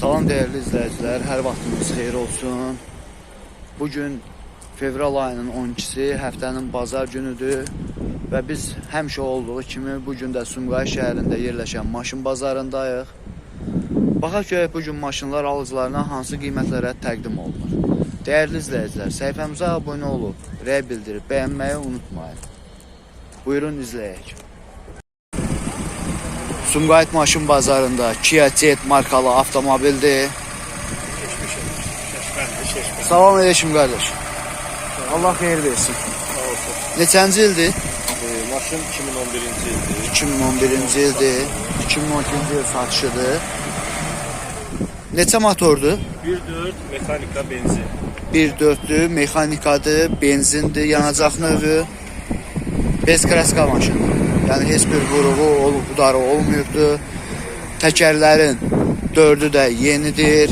Salam değerli izləyicilər, hər vaxtınız xeyir olsun. Bugün fevral ayının 12-si, həftənin bazar günüdür və biz həmişə olduğu kimi bugün də Sumqayıt şəhərində yerləşən maşın bazarındayıq. Baxaq görək bugün maşınlar alıcılarına hansı qiymətlərə təqdim olunur. Değerli izləyicilər, səhifəmizə abunə olub, rəy bildirib, bəyənməyi unutmayın. Buyurun izləyək. Sumqayıt maşın bazarında Kia Ceed markalı avtomobildir. Salam aleyküm qardaş. Allah xeyir versin. Neçənci ildir? Maşın 2011-ci ildir. 2011-ci ildir. 2012-ci il satışıdır. Neçə motordur? 1.4 mexanika benzin. 1.4'dür, mexanikadır, benzindir, yanacaq növü. Bez kraska maşındır. Yəni heç bir vuruğu, udarı olmayıbdır. Təkərlərin 4'ü də yenidir.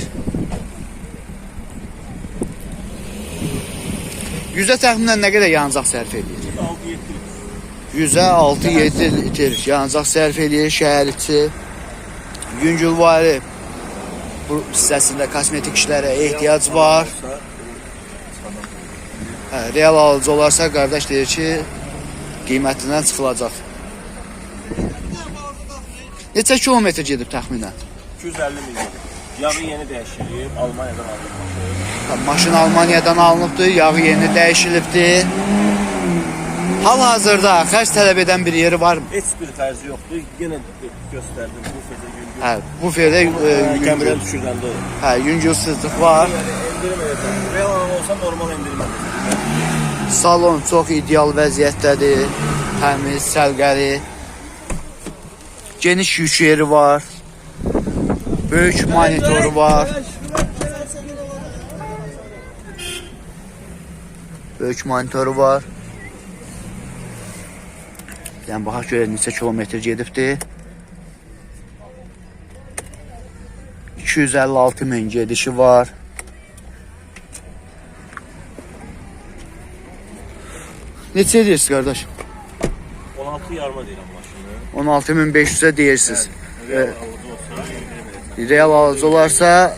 100'ə təxminən nə qədər yanacaq sərf edir? 100'ə 6-7 litr yanacaq sərf edir şəhər içi. Yüngülvari bu hissəsində kosmetik işlərə ehtiyac var. Real alıcı olarsa qardaş deyir ki, qiymətindən çıxılacaq. Neçə kilometr gedib təxminən? 250 milyon. Yağı yeni dəyişilib, Almaniyadan alınıb. Maşın Almaniyadan alınıbdır, yağı yeni dəyişilibdir. Hal-hazırda xərc tələb edən bir yeri var mı? Heç bir xərci yoxdur. Yenə göstərdim bu fədə yüngül. Bu fərdə Kəmirən düşürəndə olur. yüngülsüzlük var. Endirim edəcəm. Real olsa normal endirim edəcəm. Salon çox ideal vəziyyətdədir. Təmiz, səlqəli. Geniş yük yeri var. Böyük monitoru var. Böyük monitoru var. Yəni baxaq görək neçə kilometr gedibdir. 256 min gedişi var. Neçə edirsiniz qardaş? 16 yarıma deyirəm maşını. 16.500'e deyirsiniz. Real alıcı olsa endirim edəcəm. Real alıcı olarsa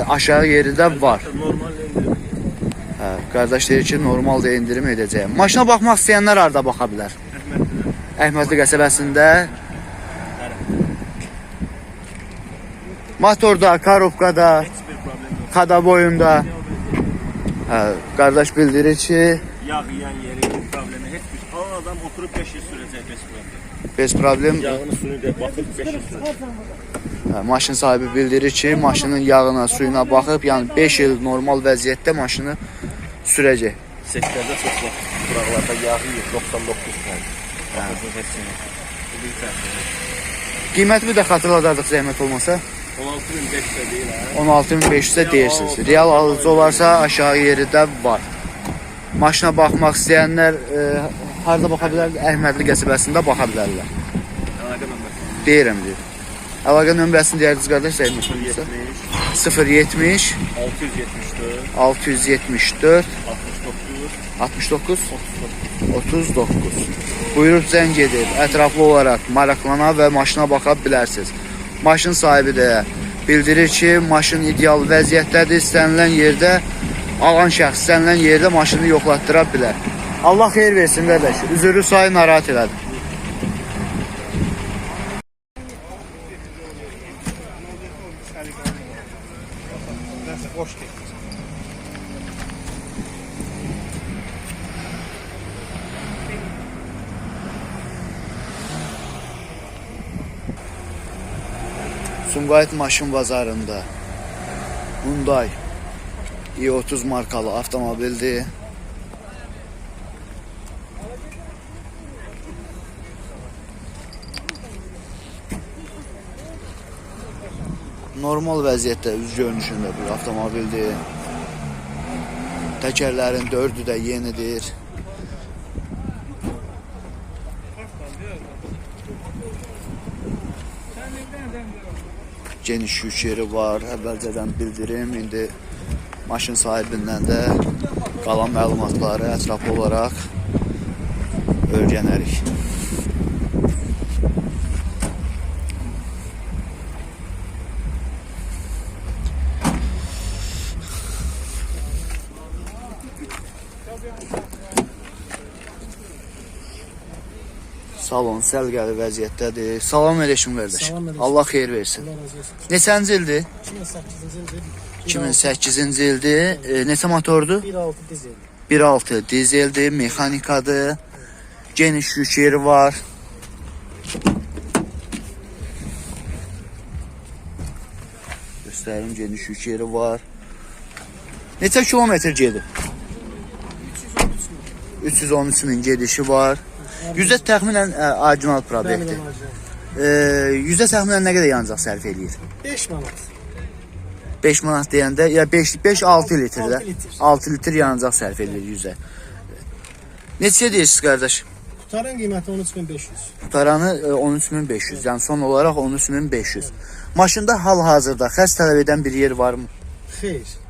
aşağı yeri də var. Normal endirim. Qardaş deyir ki, normalda endirim edəcəyim. Maşına baxmaq istəyənlər harada baxa bilər? Əhmədli qəsəbəsində. Motorda, karobkada, kada boyunda. Qardaş bildirir ki, Yağ yiyən yeri problemi heç bir. Alan adam oturub 5 il sürəcək bez problem. bez problem. Yağını suyunu da baxıb 5 il sürəcək. Maşın sahibi bildirir ki, maşının yağına, suyuna baxıb, yəni 5 il normal vəziyyətdə maşını sürəcək. Sektördə çox vaxt quraqlarda yağ yiyir 99%. Baxırsınız hepsini. Bu bir tərəfdir. Qiymətimi də xatırladardıq zəhmət olmasa. 16.500 deyil hə. 16.500'e deyirsiniz. Real alıcı olarsa aşağı yeri də var. Maşına baxmaq istəyənlər harada baxa bilər? Əhmədli qəsəbəsində baxa bilərlər. Əlaqə nömrəsi Deyirəm deyir. Əlaqə nömrəsini deyərdiniz qardaş, zəhmət olmasa. 070 674 674 69 69 39. Buyurub zəng edib, ətraflı olaraq maraqlana və maşına baxa bilərsiniz. Maşın sahibi də bildirir ki, maşın ideal vəziyyətdədir, istənilən yerdə, alan şəxs istənilən yerdə maşını yoxlatdıra bilər. Allah xeyir versin qardaş, üzürü sayı narahat elədi. Sumqayıt maşın bazarında Hyundai i30 markalı avtomobildir. Normal vəziyyətdə üz görünüşündə bir avtomobildir. Təkərlərin 4'ü də yenidir. Geniş yük yeri var. Əvvəlcədən bildirim. İndi maşın sahibindən də qalan məlumatları ətraflı olaraq öyrənərik. Salon səlqəli vəziyyətdədir. Salam əleykum qardaş. Salam əleykum. Allah xeyir versin. Allah razı olsun. Neçənci ildir? 2008-ci ildir. 2008-ci ildir. Neçə motordur? 1.6 dizel. 1.6 dizeldir, mexanikadır. Geniş yük yeri var. Göstərim, geniş yük yeri var. Neçə kilometr gedib? 313 min gedişi var. Yüzdə təxminən orijinal prospektdir. Yüzdə təxminən nə qədər yanacaq sərf eləyir? 5 manat. 5 manat deyəndə, ya 5-6 litrdə. 6 litr. 6 litr yanacaq sərf eləyir yüzə. Neçə deyirsiniz qardaş? Qutarın qiyməti 13.500. Qutaranı 13.500, yəni son olaraq 13.500. Maşında hal-hazırda xərc tələb edən bir yer varmı? Xeyr.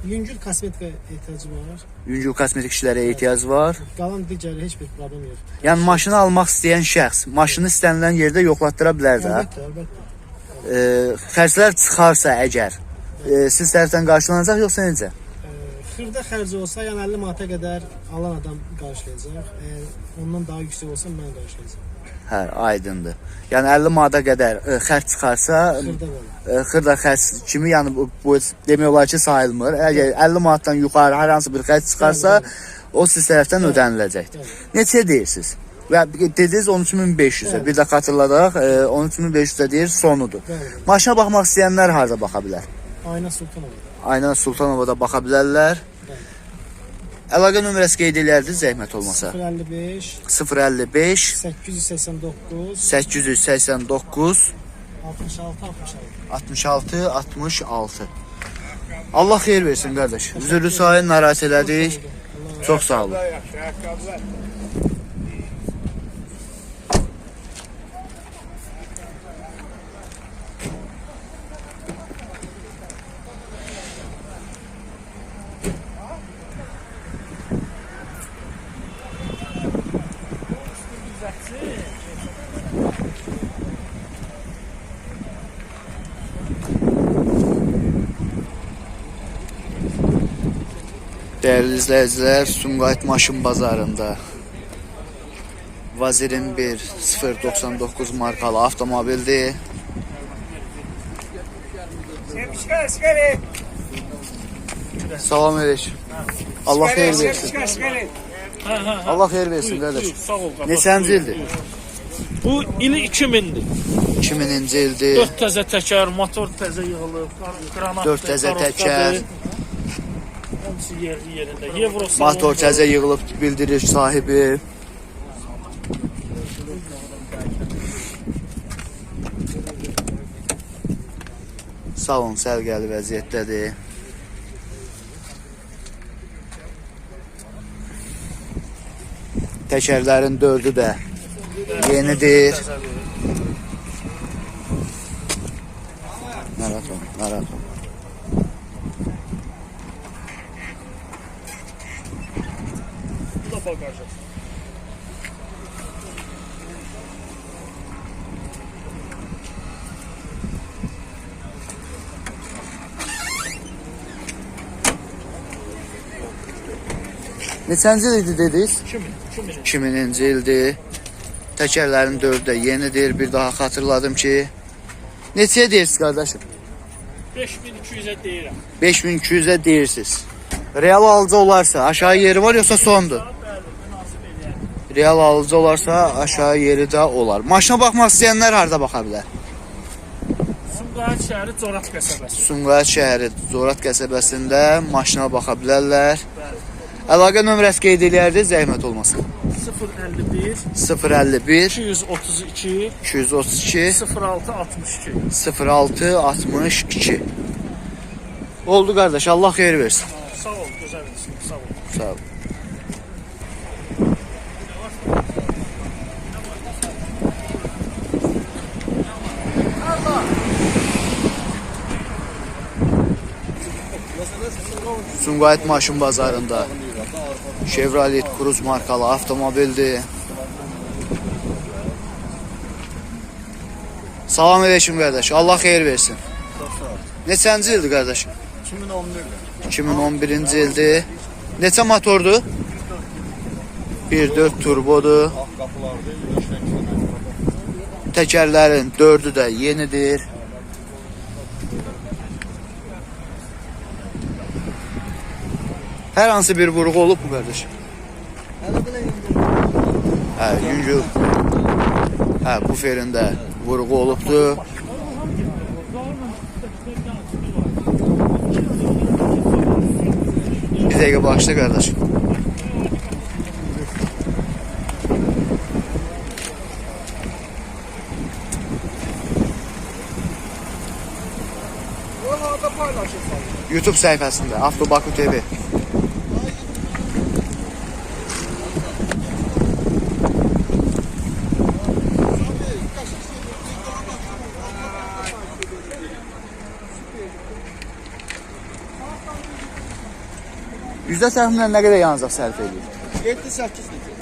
Yüngül kosmetika ehtiyacı var. Yüngül kosmetik işlərə ehtiyac var. Qalan digəri heç bir problem yox. Yəni maşını almaq istəyən şəxs maşını istənilən yerdə yoxlatdıra bilər də. Əlbəttə, əlbəttə. Xərclər çıxarsa əgər siz tərəfdən qarşılanacaq yoxsa necə? Xırda xərci olsa, yəni 50 manata qədər alan adam qarşılayacaq. Ondan daha yüksək olsa mən qarşılayacağam. Hə, aydındır. Yəni 50 manata qədər xərc çıxarsa, Xırda belə. xırda xərc kimi, yəni bu demək olar ki, sayılmır. Əgər 50 manatdan yuxarı hər hansı bir xərc çıxarsa, o siz tərəfdən ödəniləcəkdir. Neçə deyirsiniz? Və dediniz 13.500-ə. Bir də xatırladaq, 13.500-ə deyir, sonudur. Maşına baxmaq istəyənlər harda baxa bilər? Ayna Sultanova. Ayna Sultanovada baxa bilərlər. Əlaqə nömrəsi qeyd edərdiniz zəhmət olmasa. 055 055 889 889 66 66. Allah xeyir versin qardaş. Zürrü sayın narahat elədik. Çox sağ olun. Değerli izleyiciler, Sumqayıt Maşın Bazarında Vazirin 1 099 markalı avtomobildir. Salam aleyküm. Allah xeyir versin. Allah xeyir versin qardaş. Sağ ol. Neçənci ildir? Bu ili 2000'dir. 2000-ci ildir. 4 təzə təkər, motor təzə yığılıb, granat. 4 təzə təkər. Hamısı yerində. Euro Motor təzə yığılıb bildirir sahibi. Salon sərgəli vəziyyətdədir. Təkərlərin 4'ü də yenidir. Narahat olun, narahat olun. Bu da bagajı. Neçənci ildir dediniz? 2000. 2000-ci ildir. Təkərlərin 4'ü də yenidir. Bir daha xatırladım ki. Neçəyə deyirsiniz qardaşım? 5200'e deyirəm. 5200'ə deyirsiniz. Real alıcı olarsa aşağı yeri var yoxsa sondur? Real alıcı olarsa aşağı yeri də olar. Maşına baxmaq istəyənlər harda baxa bilər? Sumqayıt şəhəri Corat qəsəbəsi. Sumqayıt şəhəri Corat qəsəbəsində maşına baxa bilərlər. Əlaqə nömrəsi qeyd edərdiniz, zəhmət olmasın. 051 051 232 232 0662. 0662. Oldu qardaş, Allah xeyir versin. Sağ ol, gözəl olsun. Sağ ol. Sağ ol. Sumqayıt Maşın Bazarında Chevrolet Cruze markalı avtomobildir. Salam aleyküm qardaş. Allah xeyir versin. Neçənci ildir qardaş? 2011'de. 2011-ci ildir. Neçə motordur? 1.4 turbodur. Təkərlərin 4'ü də yenidir. Hər hansı bir vurğu olub bu qardaş? Hə, yüngül. Hə, bu ferində vurğu olubdur. Bir dəqiqə başla qardaş. YouTube səhifəsində Avtobaku TV. Yüzdə təxminən nə qədər yanacaq sərf edir?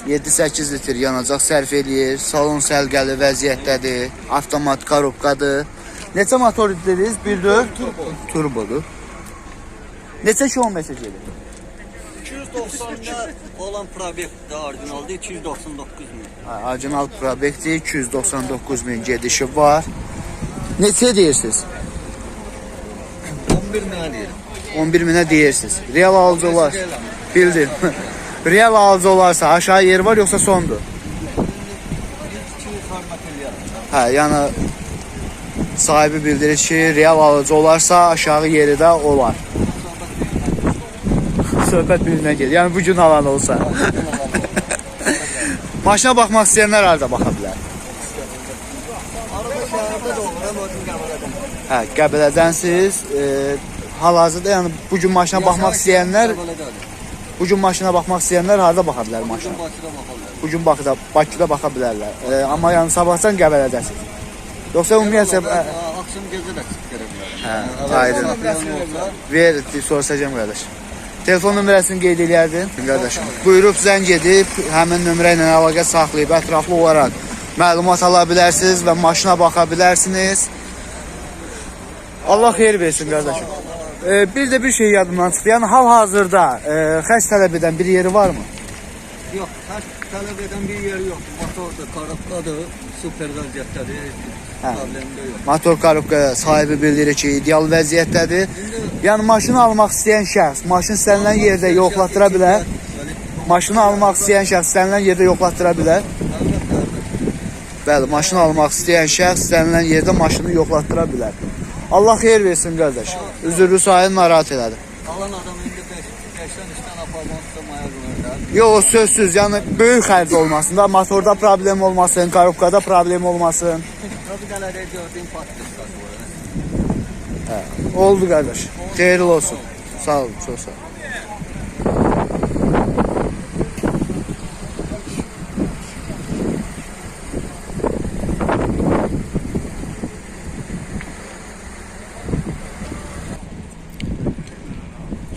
7-8 litr yanacaq sərf edir. Salon səlqəli vəziyyətdədir. Avtomat korobkadır. Neçə motor dediniz? 1.4 turbodur. Neçə kilometr gedir? 290'da olan probekti orijinalda 299 min. Orijinal probekti 299 min gedişi var. Neçə deyirsiniz? 11 minə deyirəm. 11 minə deyirsiniz. Real alıcı olar. Bildim. Real alıcı olarsa aşağı yer var yoksa sondur? 200 format eləyərəm. Hə, yəni sahibi bildirir ki, real alıcı olarsa aşağı yeri də olar. Söhbət birinə gedir. Yəni bu gün alan olsa. Maşına baxmaq istəyənlər harada baxa bilər? Araba şəhərdə də olur, amma özüm Qəbələdən. Hə, Qəbələdənsiz. Hal-hazırda yəni bu gün maşına baxmaq istəyənlər, bu gün maşına baxmaq istəyənlər harada baxa bilər maşına? Bakıda baxırlar. Bu gün Bakıda baxa bilərlər. Amma yəni sabahdan Qəbələdəsiz. Yoxsa ümumiyyətlə Akşam gecə də çıxıb gələ bilərəm. hə, aydın. Ver, soruşacağım qardaş. Telefon nömrəsini qeyd eləyərdin qardaşım. Buyurub zəng edib həmin nömrə ilə əlaqə saxlayıb ətraflı olaraq məlumat ala bilərsiniz və maşına baxa bilərsiniz. Allah xeyir versin qardaşım. Bir də bir şey yadımdan çıxdı. Yəni hal-hazırda xərc tələb edən bir yeri varmı? Yox, hər tələb edən bir yeri yoxdur. Motorda, korobkadır, super vəziyyətdədir. Problemdə yox. Motor korobka sahibi bildirir ki, ideal vəziyyətdədir. Yəni maşını almaq istəyən şəxs maşını istənilən yerdə yoxlatdıra bilər. Maşını almaq istəyən şəxs istənilən yerdə yoxlatdıra bilər. Bəli, maşını almaq istəyən şəxs istənilən yerdə maşını yoxlatdıra bilər. Allah xeyir versin qardaş. Üzürlü sahib narahat elədi. Alan adam indi 5-dən işdən aparmaqsa maya qoyurlar. Yox, sözsüz, yəni böyük xərc olmasın da, motorda problem olmasın, korobkada problem olmasın. Bir dənə də gördüyüm patlıq var. Oldu qardaş. Xeyirli olsun. Sağ olun, çox sağ olun.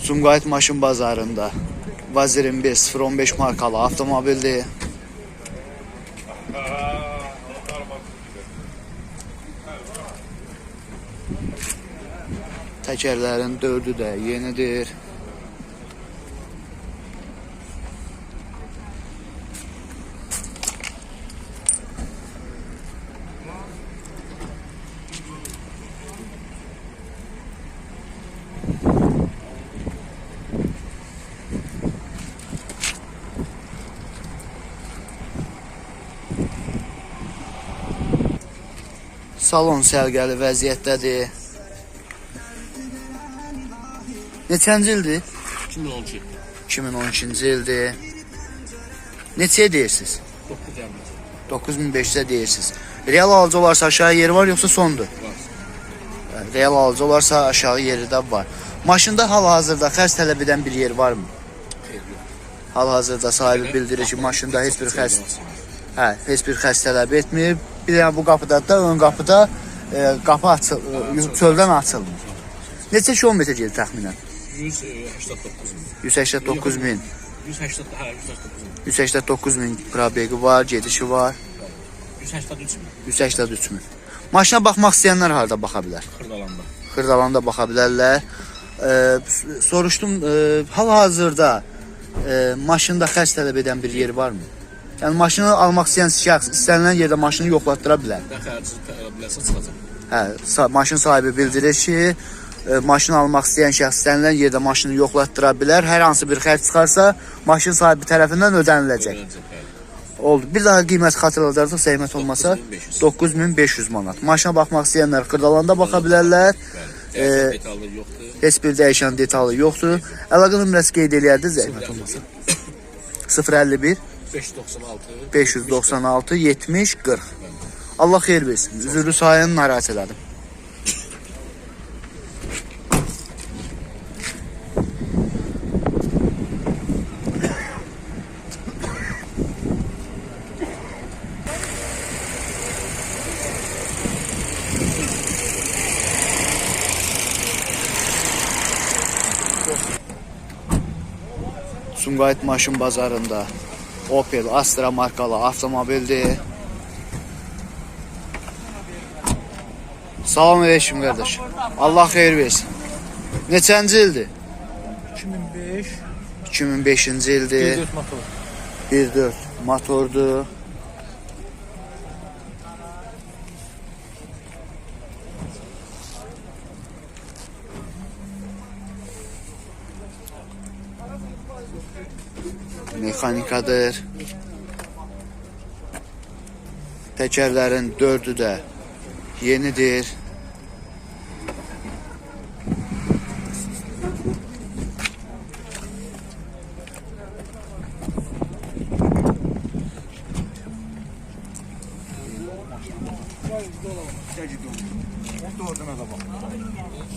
Sumqayıt maşın bazarında Vaz 25 015 markalı avtomobildir. Təkərlərin 4'ü də yenidir. Salon səlqəli vəziyyətdədir. Neçənci ildir? 2012. 2012-ci ildir. Neçəyə deyirsiniz? 9500'ə deyirsiniz. Real alıcı olarsa aşağı yeri var yoksa sondur? Var. Real alıcı olarsa aşağı yeri də var. Maşında hal-hazırda xərc tələb edən bir yer varmı? Hal-hazırda sahibi bildirir ki, maşında heç bir xərc tələb etmir. Bir də bu qapıda da, ön qapıda qapı çöldən açılmır. Neçə kilometr gedir təxminən? 189 min. 189 min. 189 min. 189 min probegi var, gedişi var. 183 min. 183 min. Maşına baxmaq istəyənlər harada baxa bilər? Xırdalanda. Xırdalanda baxa bilərlər. Soruşdum, hal-hazırda maşında xərc tələb edən bir yeri varmı? Yəni maşını almaq istəyən şəxs istənilən yerdə maşını yoxlatdıra bilər. Nə xərci biləsə çıxacaq. Hə, maşın sahibi bildirir ki, maşını almaq istəyən şəxs istənilən yerdə maşını yoxlatdıra bilər. Hər hansı bir xərc çıxarsa, maşın sahibi tərəfindən ödəniləcək. Oldu. Bir daha qiymət xatırladardıq, zəhmət olmasa 9500 manat. Maşına baxmaq istəyənlər Xırdalanda baxa bilərlər. Detalı yoxdur. Heç bir dəyişən detalı yoxdur. Əlaqə nömrəsi qeyd eləyərdiniz, zəhmət olmasa. 051 596 70 40. Allah xeyir versin. Üzürlü sayını narahat elədim. Sumqayıt maşın bazarında Opel Astra markalı avtomobildir. Salam aleyküm qardaş. Allah xeyir versin. Neçənci ildir? 2005 2005-ci ildir. 4 motor. 1.4 motordur. Mexanikadır. Təkərlərin 4'ü də yenidir.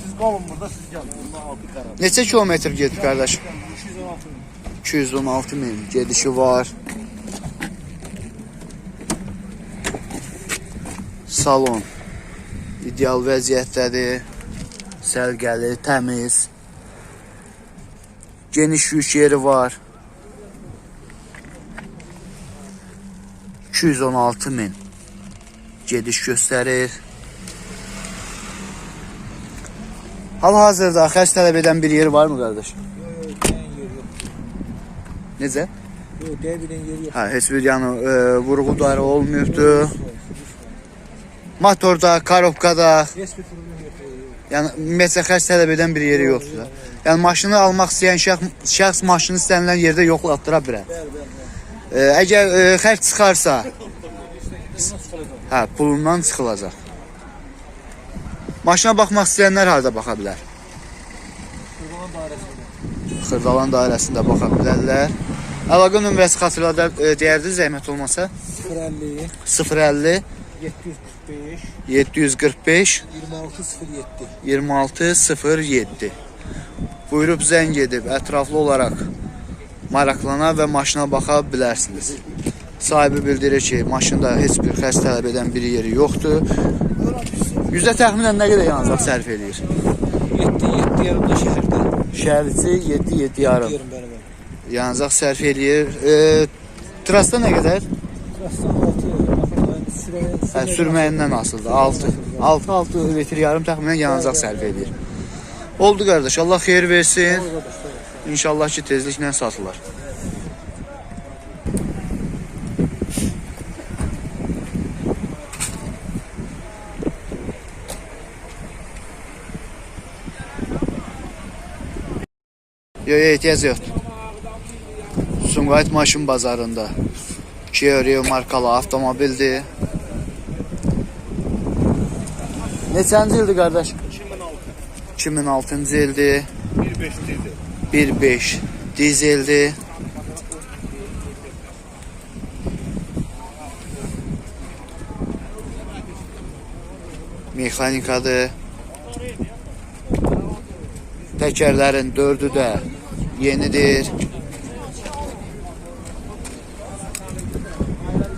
Siz qalın burada, siz gəlin. Neçə kilometr gedib qardaş? 216 min gedişi var. Salon ideal vəziyyətdədir. Sərgəli, təmiz. Geniş yük yeri var. 216 min gediş göstərir. Hal-hazırda xərc tələb edən bir yer var mı qardaş? Necə? Yox, dəqiqən yeri yox. Hə, heç bir yəni vurğu darı olmayıbdı. Motorda, korobkada, Heç bir problem yox. yəni ümumiyyətlə xərc tələb edən bir yeri yoxdur da. Yəni maşını almaq istəyən şəxs maşını istənilən yerdə yoxlatdıra bilər. Əgər xərc çıxarsa, hə, pulundan çıxılacaq. Maşına baxmaq istəyənlər harda baxa bilər? Xırdalan dairəsində baxa bilərlər. Əlaqə nömrəsi deyərdiniz, zəhmət olmasa? 050 050 745 745 2607. 2607. Buyurub zəng edib ətraflı olaraq maraqlana və maşına baxa bilərsiniz. Sahibi bildirir ki, maşında heç bir xərc tələb edən bir yeri yoxdur. Yüzdə təxminən nə qədər yanacaq sərf edir? 7 yarımda şəhərdə. Şəhər içi 7 yarım Yarım bəli. yanacaq sərf edir. Trasta nə qədər? Sürməyindən asıldı. 6 litr yarım təxminən yanacaq sərf edir. Oldu qardaş, Allah xeyir versin. İnşallah ki tezliklə satılır. Yox, ehtiyac yoxdur. Sumqayıt maşın bazarında Kia Rio markalı avtomobildir. Neçənci ildir qardaş? 2006-cı ildir. 1.5 dizeldir. Mexanikadır. Təkərlərin 4'ü də yenidir.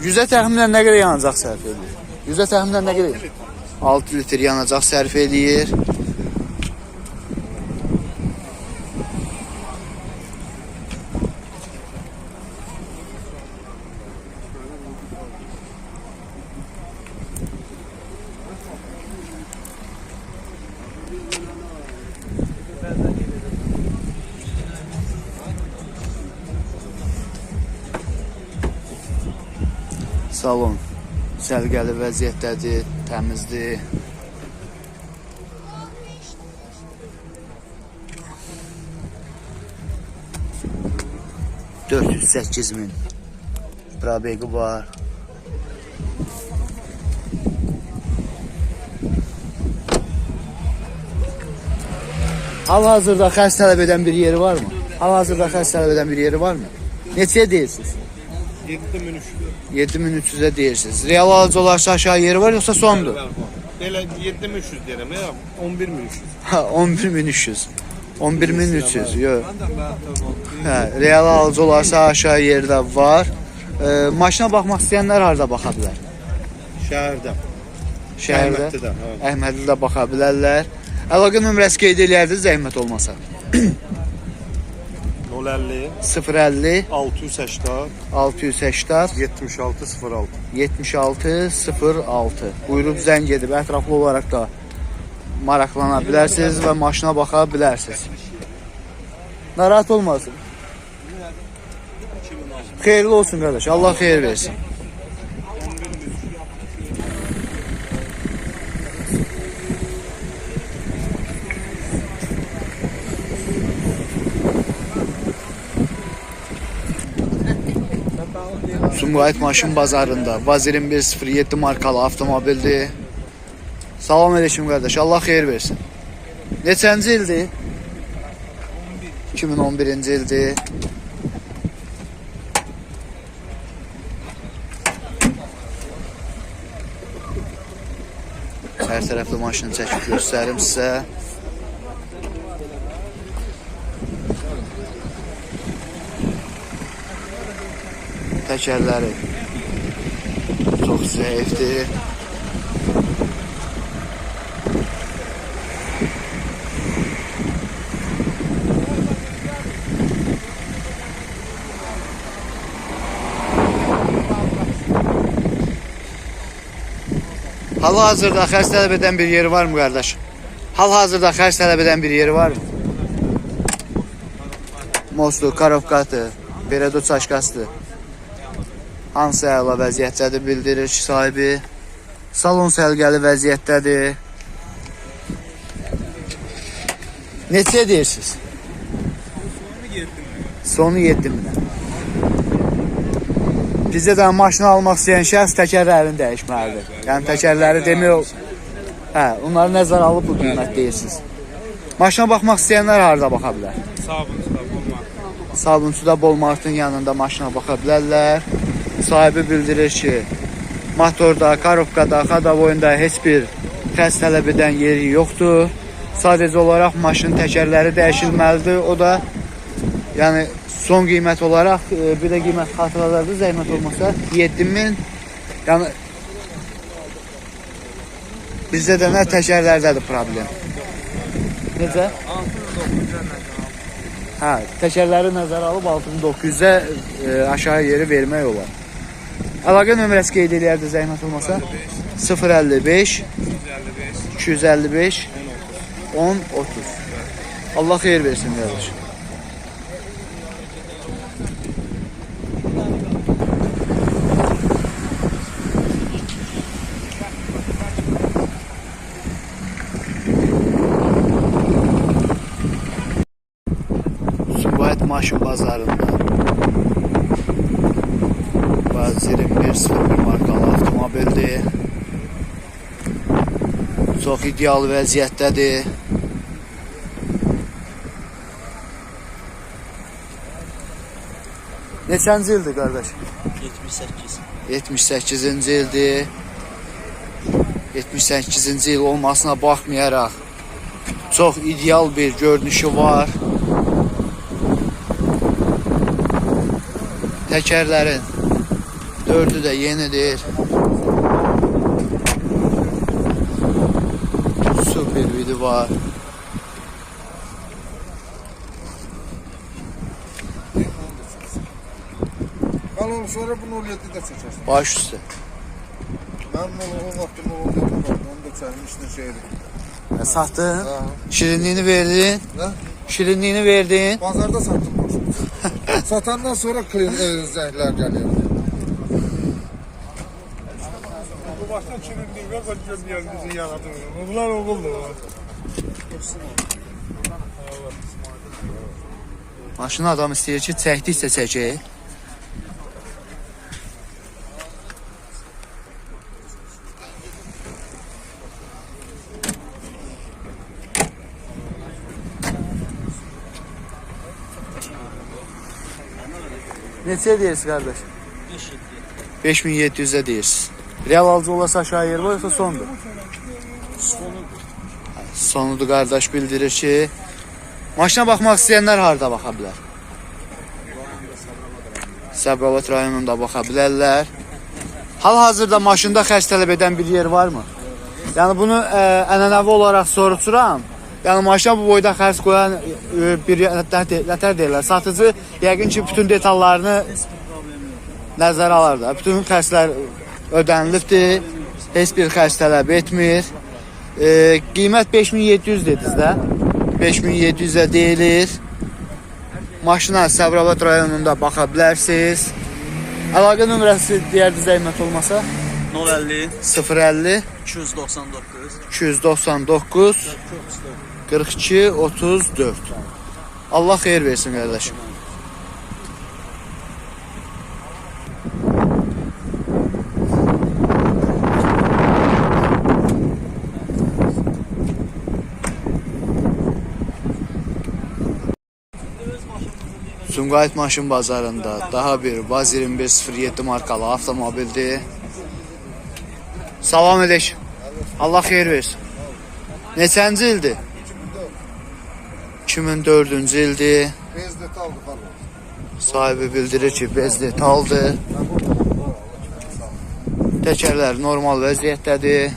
Yüzə təxminən nə qədər yanacaq sərf edir? Yüzə təxminən nə qədər? 6 litr yanacaq sərf edir. Salon səliqəli vəziyyətdədir, təmizdir. $408.000 probeyi var. Hal-hazırda xərc tələb edən bir yeri var mı? Hal-hazırda xərc tələb edən bir yeri var mı? Neçəyə deyirsiniz? 7300'e deyirsiniz. Real alıcı olarsa aşağı yeri var yoxsa sondur? Belə 7300 deyirəm ya, 11300. Ha, 11300. 11300, yox. Hə, real alıcı olarsa aşağı yerdə var. Maşına baxmaq istəyənlər harda baxa bilər? Şəhərdə. Şəhərdə. Əhmədlidə, hə. Əhmədlidə baxa bilərlər. Əlaqə nömrəsi qeyd eləyərdiniz zəhmət olmasa. 050 050 680 680 7606. 7606. Buyurub zəng edib ətraflı olaraq da maraqlana bilərsiniz və maşına baxa bilərsiniz. Narahat olmasın. Xeyirli olsun qardaş. Allah xeyir versin. Sumqayıt maşın bazarında Vaz 2107 markalı avtomobildir. Salam aleyküm qardaş. Allah xeyir versin. Neçənci ildir? 2011-ci ildir. Hər tərəfli maşını çəkib göstərim sizə. Təkərləri çox zəifdir. Hal-hazırda xərc tələb edən bir yeri var mı qardaş? Hal-hazırda xərc tələb edən bir yeri var mı? Mostu, karovkatı, peredo çaşkasıdır. Hansı əla vəziyyətdədir bildirir ki, sahibi. Salon səliqəli vəziyyətdədir. Neçə deyirsiniz? Sonu 7.000. Bizdə də maşını almaq istəyən şəxs təkərlərini dəyişməlidir. Yəni təkərləri demək o... Hə, onları nəzər alıb bu qiymət deyirsiniz. Maşına baxmaq istəyənlər harada baxa bilər? Sabunçuda Bolmartın yanında maşına baxa bilərlər. Sahibi bildirir ki, motorda, karovkada, xadavoyunda heç bir xərc tələb edən yeri yoxdur. Sadəcə olaraq maşının təkərləri dəyişilməlidir. O da yəni son qiymət olaraq bir də qiymət xatırladardı zəhmət olmasa 7.000. Yəni bizdə də nə təkərlərdədir problem. Necə? 6.900-ə hə, təkərləri nəzərə alıb 6.900-ə aşağı yeri vermək olar. Əlaqə nömrəsi qeyd eləyərdi zəhmət olmasa 055 255 1030. Allah xeyir versin qardaş. Sumqayıt maşın bazarında Vaz 2101 markalı avtomobildir. Çox ideal vəziyyətdədir. Neçənci ildir qardaş? 78-ci ildir. 78-ci il olmasına baxmayaraq çox ideal bir görünüşü var. Təkərlərin 4'ü də yenidir. Super vidi var. Qalın sonra bunu 07'də çəkərsən. Baş üstə. Mən bunu o vaxtım 07'də vardı, onu da çəkmişdim şeydi. Satdın? Şirinliğini verdin? Nə? Şirinliğini verdin? Bazarda satdım maşını. Satandan sonra zəhlər gəlir. Kimin bir bizim yanatını. Bunlar oğuldur. Maşını adam istəyir ki, çəkdikcə çəkək. Neçə deyirsiniz qardaş? 5700'e deyirsiniz. Real alıcı olasa aşağı yer var yoksa sondur? Sonudur qardaş bildirir ki, maşına baxmaq istəyənlər harda baxa bilər? Sabirabad rayonunda baxa bilərlər. Hal-hazırda maşında xərc tələb edən bir yer varmı? Yəni bunu ənənəvi olaraq soruşuram. Yəni maşına bu boyda xərc qoyan bir nətər deyirlər, satıcı yəqin ki, bütün detallarını nəzərə alır da. Bütün xərclər ödənilibdir, heç bir xərc tələb etmir. Qiymət 5700 dediniz də. 5700'e deyilir. Maşına Sabirabad rayonunda baxa bilərsiniz. Əlaqə nömrəsi deyərdi zəhmət olmasa? 050 050 299 299 42 34. Allah xeyir versin qardaşım. Sumqayıt maşın bazarında daha bir Vaz 2107 markalı avtomobildir. Salam edək. Allah xeyir versin. Neçənci ildir? 2004-cü ildir. Sahibi bildirir ki, bez detaldır. Təkərlər normal vəziyyətdədir.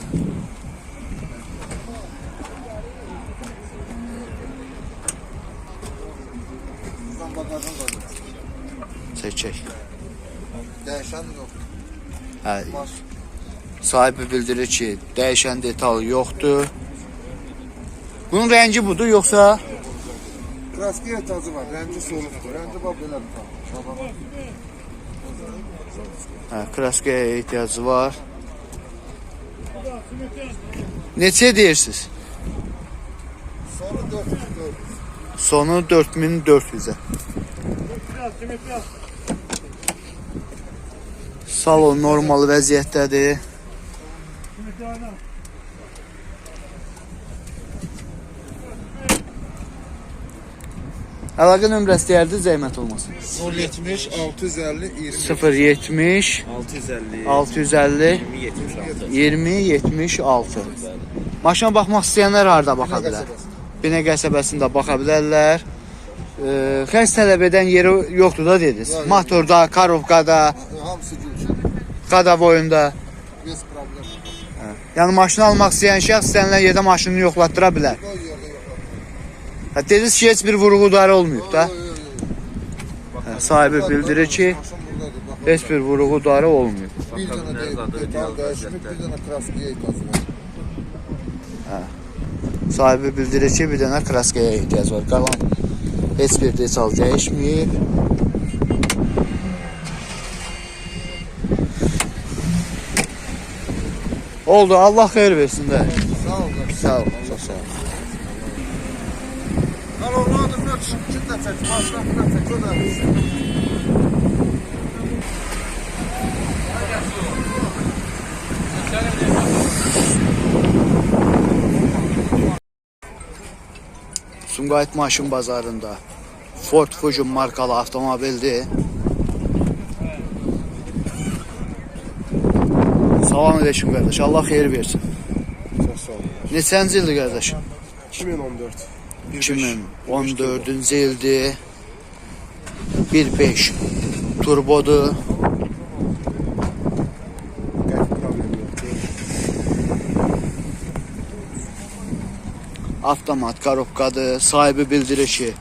Çəkək. Dəyişən yox. Hə, sahibi bildirir ki, dəyişən detal yoxdur. Bunun rəngi budur, yoxsa? Kraskiya ehtiyacı var, rəngi solubdur. Rəngi bax belə bir tam. Hə, kraskaya ehtiyacı var. Neçə deyirsiniz? Sonu 404. Sonu 4400'e. Salon normal vəziyyətdədir. Əlaqə nömrəsi deyərdi, zəhmət olmasın. 070 650 20. 070 650 650 20 76. 20 76. Maşına baxmaq istəyənlər harda baxa bilər? Binə qəsəbəsində baxa bilərlər. Xərc tələb edən yeri yoxdur da dediniz. Motorda, karovkada, Hamısı gülçün. qadavoyunda. Bez problem yox. Yəni maşını almaq istəyən şəxs istənilən yerdə maşını yoxlatdıra bilər. O yerdə yox. Dediniz ki, heç bir vurğudarı olmayıb da. Sahibi bildirir ki, Maşın buradadır. Bax. heç bir vurğudarı olmayıb. Bir dənə detal dəyişmir, bir dənə kraskiya ehtiyacı var. Sahibi bildirir ki, bir dənə kraskaya ehtiyac var. Qalan heç bir detal dəyişməyib. Oldu, Allah xeyir versin də. Sağ ol. Sağ ol, çox sağ ol. Mən oğlanım, nə çıxın da çək, masrafı da çək, o da bilsin. Sumqayıt maşın bazarında Ford Fusion markalı avtomobildir. Salam edeşim qardaş, Allah xeyir versin. Çox sağ ol. Neçənci ildir qardaş? 2014. 2014-cü ildir. 1.5 turbodur. Qəti problem yoxdur. Avtomat korobkadır. Sahibi bildirir ki,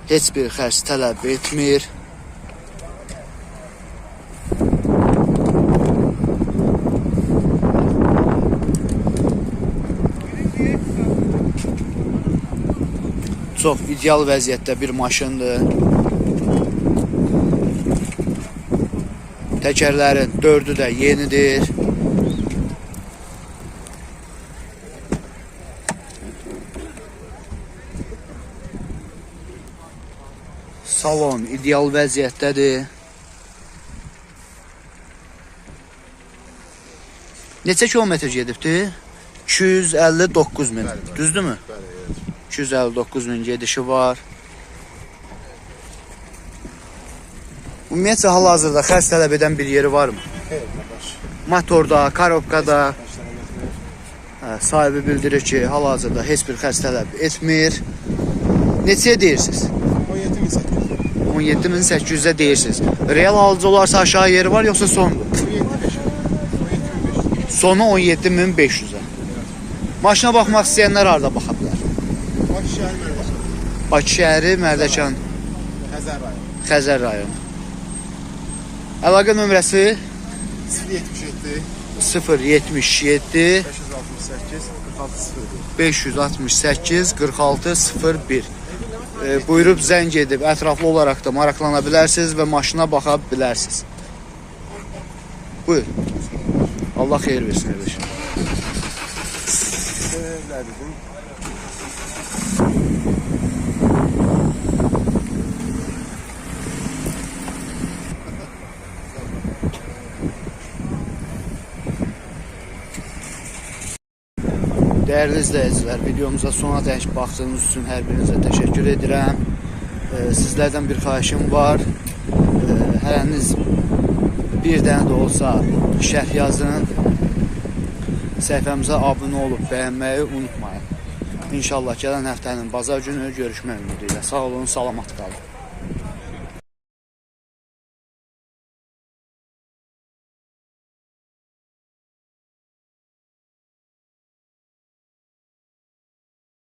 heç bir xərc tələb etmir. Çox ideal vəziyyətdə bir maşındır. Təkərlərin 4'ü də yenidir. Salon ideal vəziyyətdədir. Neçə kilometr gedibdi? 259 min. Düzdürmü? 259 min gedişi var. Ümumiyyətlə hal-hazırda xərc tələb edən bir yeri varmı? Motorda, korobkada sahibi bildirir ki, hal-hazırda heç bir xərc tələb etmir. Neçəyə deyirsiniz? 17.800-ə deyirsiniz. Real alıcı olarsa aşağı yeri var, yoxsa sondur? Sonu 17.500-ə. Maşına baxmaq istəyənlər harada baxa bilər? Bakı şəhəri, Mərdəkan, Xəzər rayonu. Əlaqə nömrəsi 077 568 4601. Buyurub zəng edib ətraflı olaraq da maraqlana bilərsiniz və maşına baxa bilərsiniz. Buyur. Allah xeyir versin qardaşım. Dəyərli izləyicilər, videomuza sona dək baxdığınız üçün hər birinizə təşəkkür edirəm. Sizlərdən bir xahişim var. Hərəniz bir dənə də olsa şərh yazın. Səhifəmizə abunə olub bəyənməyi unutmayın. İnşallah gələn həftənin bazar günü görüşmək ümidi ilə. Sağ olun, salamat qalın.